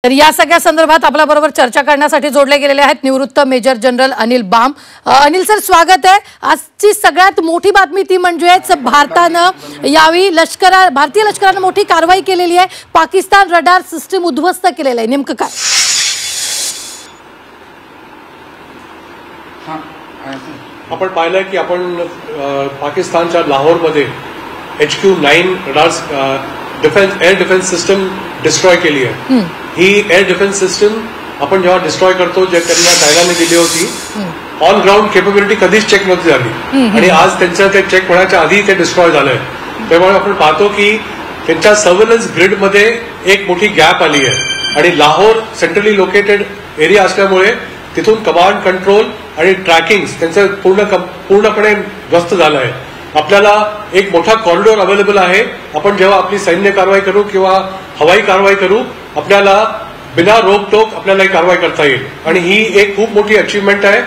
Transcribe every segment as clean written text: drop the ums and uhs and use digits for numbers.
तर या सगळ्या संदर्भात आपल्या बरोबर चर्चा करण्यासाठी जोडले गेलेले आहेत निवृत्त major general Anil Bam. Anil sir, स्वागत आहे। आजची सगळ्यात मोठी बातमी ती म्हणजेच भारतानं यावेळी भारतीय लष्कराने मोठी कारवाई केलेली आहे, पाकिस्तान रडार सिस्टम उद्ध्वस्त केलेलं आहे, नेमकं काय? आपण पाहिलं की आपण पाकिस्तानच्या लाहोरमध्ये HQ-9 radar defence air defence system destroy केली आहे। ही एअर डिफेन्स सिस्टम आपण जेव्हा डिस्ट्रॉय करतो, जे त्यांना चायनाने दिली होती, ऑन ग्राउंड केपेबिलिटी कधीच चेक नव्हती झाली आणि आज त्यांचं ते चेक होण्याच्या आधी ते डिस्ट्रॉय झालंय। त्यामुळे आपण पाहतो की त्यांच्या सर्व्हेलन्स ग्रिडमध्ये एक मोठी गॅप आली आहे आणि लाहोर सेंट्रली लोकेटेड एरिया असल्यामुळे तिथून कमांड कंट्रोल आणि ट्रॅकिंग त्यांचं पूर्णपणे ध्वस्त झालं आहे। आपल्याला एक मोठा कॉरिडॉर अवेलेबल आहे। आपण जेव्हा आपली सैन्य कारवाई करू किंवा हवाई कारवाई करू, आपल्याला बिना रोकटोक आपल्याला ही कारवाई करता येईल आणि ही एक खूप मोठी अचीवमेंट आहे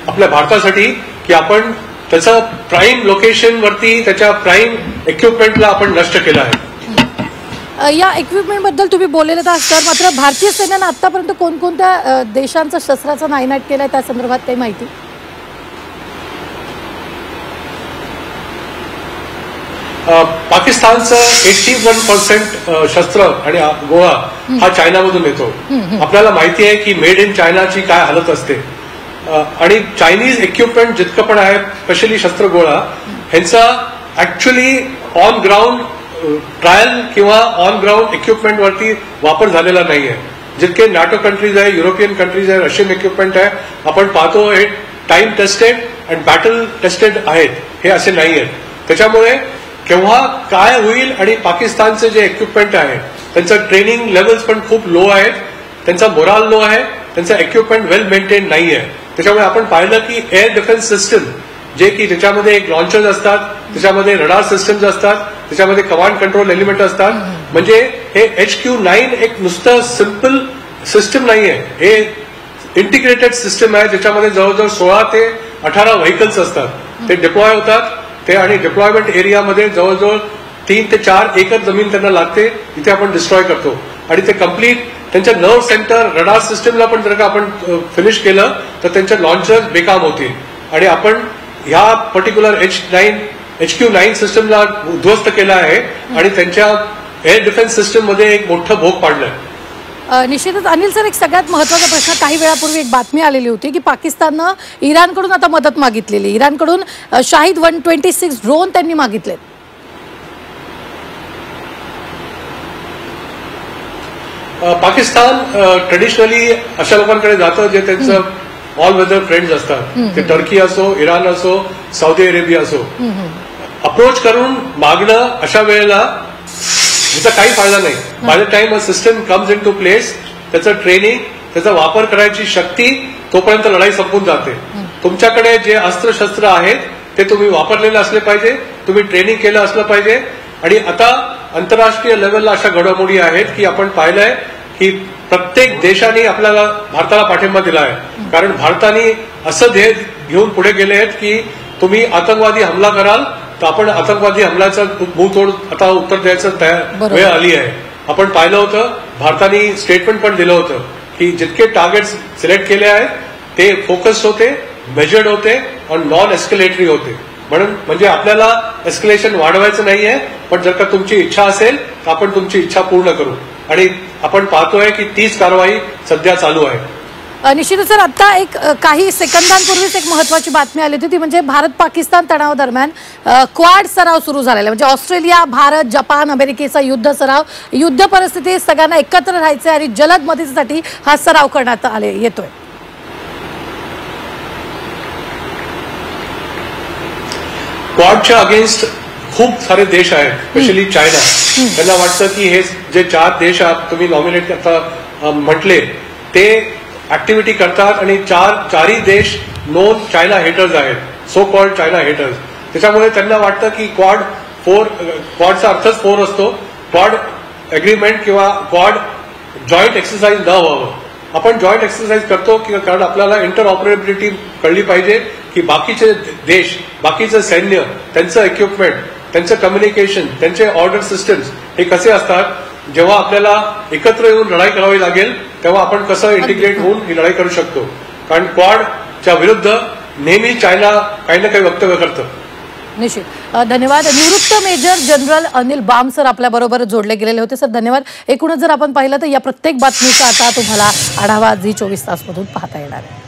आपल्या भारतासाठी की आपण त्याचं प्राईम लोकेशन वरती त्याच्या प्राईम इक्विपमेंटला आपण नष्ट केलं आहे। या इक्विपमेंट बद्दल तुम्ही बोललेलं आहात सर, मात्र भारतीय सैन्याने आतापर्यंत कोणकोणत्या देशांचा शस्त्राचा नायनाट केलाय त्या संदर्भात काही माहिती? पाकिस्तानचं 81% शस्त्र आणि गोळा हा चायनामधून येतो। आपल्याला माहिती आहे की मेड इन चायनाची काय हालत असते आणि चायनीज इक्विपमेंट जितकं पण आहे, स्पेशली शस्त्र गोळा, ह्यांचा ऍक्च्युअली ऑन ग्राउंड ट्रायल किंवा ऑन ग्राउंड इक्विपमेंट वरती वापर झालेला नाहीये। जितके नाटो कंट्रीज आहे, युरोपियन कंट्रीज आहे, रशियन इक्विपमेंट आहे, आपण पाहतो हे time tested and battle tested आहेत, हे असे नाही आहेत। त्याच्यामुळे केव्हा काय होईल आणि पाकिस्तानचे जे इक्विपमेंट आहे त्यांचं ट्रेनिंग लेवल्स पण खूप लो आहेत, त्यांचा मोराल लो आहे, त्यांचा इक्विपमेंट वेल मेंटेन नाही आहे। त्याच्यामुळे आपण पाहिलं की एअर डिफेन्स सिस्टम जे की त्याच्यामध्ये एक लॉन्चर्स असतात, त्याच्यामध्ये रडार सिस्टम्स असतात, त्याच्यामध्ये कमांड कंट्रोल एलिमेंट असतात, म्हणजे हे HQ-9 एक नुसतं सिंपल सिस्टम नाहीये, हे इंटिग्रेटेड सिस्टम आहे ज्याच्यामध्ये जवळजवळ 16 ते 18 व्हेकल्स असतात, ते डिप्लॉय होतात ते आणि डिप्लॉयमेंट एरियामध्ये जवळजवळ 3 ते 4 एकर जमीन त्यांना लागते, इथे आपण डिस्ट्रॉय करतो आणि ते कम्प्लीट त्यांच्या नर्व सेंटर रडार सिस्टमला पण जर का आपण फिनिश केलं तर त्यांचे लॉन्चर्स बेकाम होतील आणि आपण ह्या पर्टिक्युलर HQ-9 सिस्टमला उद्ध्वस्त केलं आहे आणि त्यांच्या एअर डिफेन्स सिस्टम मध्ये एक मोठं भोग पाडलंय। निश्चितच अनिल सर, एक सगळ्यात महत्त्वाचा प्रश्न, काही वेळापूर्वी एक बातमी आलेली होती की पाकिस्ताननं इराणकडून आता मदत मागितलेली, इराणकडून शाहिद 126 ड्रोन त्यांनी मागितले। पाकिस्तान ट्रेडिशनली अशा लोकांकडे जातं जे त्यांचं ऑल वेदर फ्रेंड्स असतात, ते टर्की असो, इराण असो, सौदी अरेबिया असो, अप्रोच करून मागणं अशा वेळेला याचा काही फायदा नाही। By the time a system comes into place, त्याचं ट्रेनिंग, त्याचा वापर करायची शक्ती, तोपर्यंत लढाई संपून जाते। तुमच्याकडे जे अस्त्रशस्त्र आहेत ते तुम्ही वापरलेले असले पाहिजे, तुम्ही ट्रेनिंग केलं असलं पाहिजे आणि आता आंतरराष्ट्रीय लेवलला अशा घडामोडी आहेत की आपण पाहिलंय की प्रत्येक देशाने आपल्याला भारताला पाठिंबा दिला आहे, कारण भारताने असं ध्येय घेऊन पुढे गेले आहेत की तुम्ही आतंकवादी हमला कराल तर आपण आतंकवादी हमल्याचं मुंहतोड आता उत्तर द्यायचं वेळ आली आहे। आपण पाहिलं होतं, भारताने स्टेटमेंट पण दिलं होतं की जितके टार्गेट्स सिलेक्ट केले आहेत ते फोकस्ड होते, मेजर्ड होते आणि नॉन एस्केलेटरी होते। म्हणजे आपल्याला एस्केलेशन वाढवायचं नाहीये, पण जर का तुमची इच्छा असेल तर आपण तुमची इच्छा पूर्ण करू आणि आपण पाहतोय की तीच कारवाई सध्या चालू आहे। निश्चितच सर, आता एक काही सेकंदांपूर्वीच एक महत्वाची बातमी आली होती, ती म्हणजे भारत पाकिस्तान तणावादरम्यान क्वाड सराव सुरू झालेला, म्हणजे ऑस्ट्रेलिया, भारत, जपान, अमेरिकेचा युद्ध सराव, युद्ध परिस्थितीत सगळ्यांना एकत्र राहायचे आणि जलद मदतीसाठी हा सराव करण्यात येतोय। क्वाडच्या अगेन्स्ट खूप सारे देश आहेत, स्पेशली चायना। त्यांना वाटतं की हे जे 4 देश तुम्ही नॉमिनेट आता म्हटले ते ऍक्टिव्हिटी करतात आणि चारही देश नोन चायना हेटर्स आहेत, सो कॉल्ड चायना हेटर्स। त्याच्यामुळे त्यांना वाटतं की क्वाडचा अर्थच 4 असतो, क्वाड एग्रीमेंट किंवा क्वाड जॉईंट एक्सरसाइज न व्हावं। आपण जॉईंट एक्सरसाइज करतो कारण आपल्याला इंटरऑपरेबिलिटी कळली पाहिजे की बाकीचे देश, बाकीचं सैन्य, त्यांचं इक्विपमेंट, त्यांचं कम्युनिकेशन, त्यांचे ऑर्डर सिस्टम्स हे कसे असतात, जेव्हा आपल्याला एकत्र येऊन लढाई करावी लागेल तेव्हा आपण कसं इंटिग्रेट होऊन ही लढाई करू शकतो. कारण क्वाडच्या विरुद्ध नेहमी चायना काही ना काही वक्तव्य करतं. निश्चित. धन्यवाद. निवृत्त major general Anil Bam sir आपल्या बरोबर जोडले गेलेले होते. सर धन्यवाद. एकूणच जर आपण पाहिलं तर या प्रत्येक बातमीचा आता तुम्हाला आढावा झी 24 तास मधून पाहता येणार आहे.